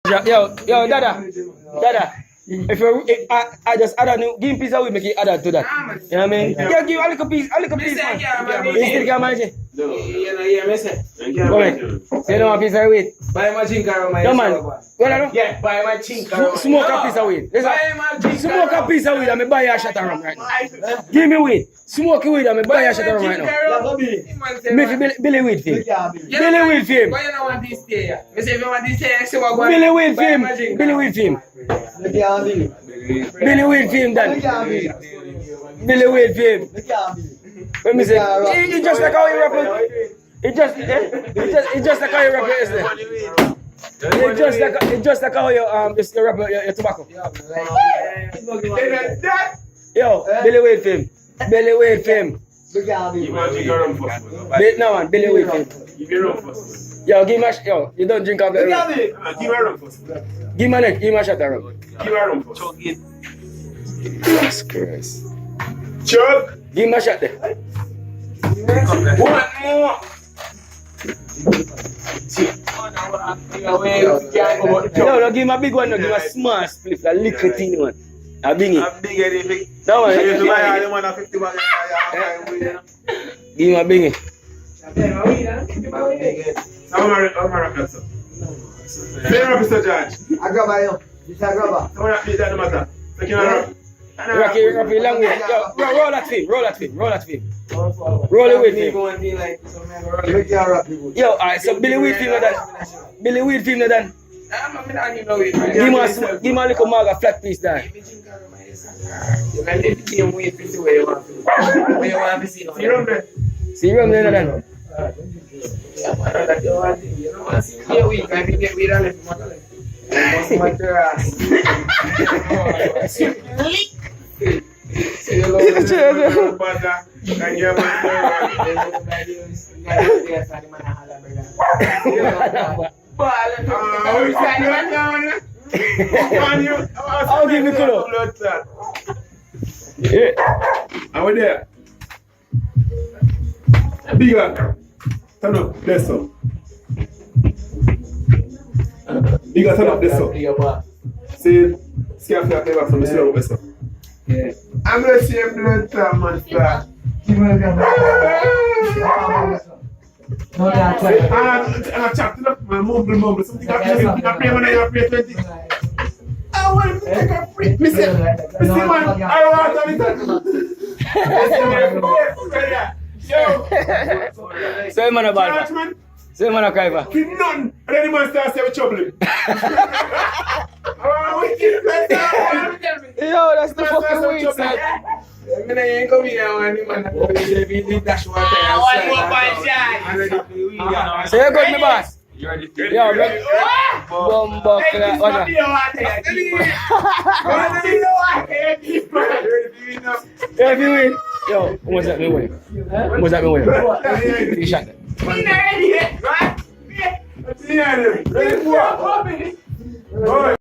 Yo, Dada. If you, I just add on, give him piece of weed, make it add on to that. You know what I mean? Yeah, give a little piece, man. You still can manage it. Yeah, me say. Go ahead. So you don't want a piece of weed? Buy my drink around my No, man. What I do? Yeah, buy my drink. Smoke a piece of weed. Smoke a piece of weed and me buy you a shot of rum right now. Give me weed. Smoke weed and me buy you a shot of rum right now. Billy weed film. Billy weed film. Why you don't want this here? Me say if you want this here, say what go. Billy weed film. Billy weed film. Billy weed film, Dan. Billy weed film. Let me say, it's just like how you rap it. It's just like how you rap it, isn't it? It's just like how you rap your tobacco. Yo, Billy Wade film. Billy Wade film. No man, Billy Wade film. Yo, give me a yo, you don't drink alcohol. Give me a rum first. Give me a shot of rum. Give me a rum first. Jesus Christ. Chug. Give me a shot there. One more. No, give him a big one, no, give him a small split, a little tiny one. A bingy. No one. Give him a bingy. I'm a rapper, sir. Play rap, Mr. George. I grab you. This I grab. I'm a that no matter. Take your rap. Rocky, long way. Yo, roll that film. Roll it with him. Yo, alright, so Billy Weed film done. Billy Weed film done. Give him a little maga flat piece there. You can live the game with this way you want to. Where you want to see. You run there. See rum there done. Yeah, man, that you want to see. You don't want to see me a week. I think we don't let you want to ass. I'll give me color. Yeah. I was there. Bigger. Turn up this up. Bigger turn up this up. See, scarf that never from the slow this up. Yeah. I'm gonna see him blood time, man. I chopped it up, my mumble. Something I pray when I pray 20. I want to take a free. Missy, man, I want to yo. So man a bad man. So man a cry for. Keep none. And then the man starts to trouble him. Yo, that's the fucking weed, son. I ain't come here and the man go dash one time. So you got me boss. Yo, bumbo clap. What? If you win, yo, what's that me win? What's that me win? You shot that. Right?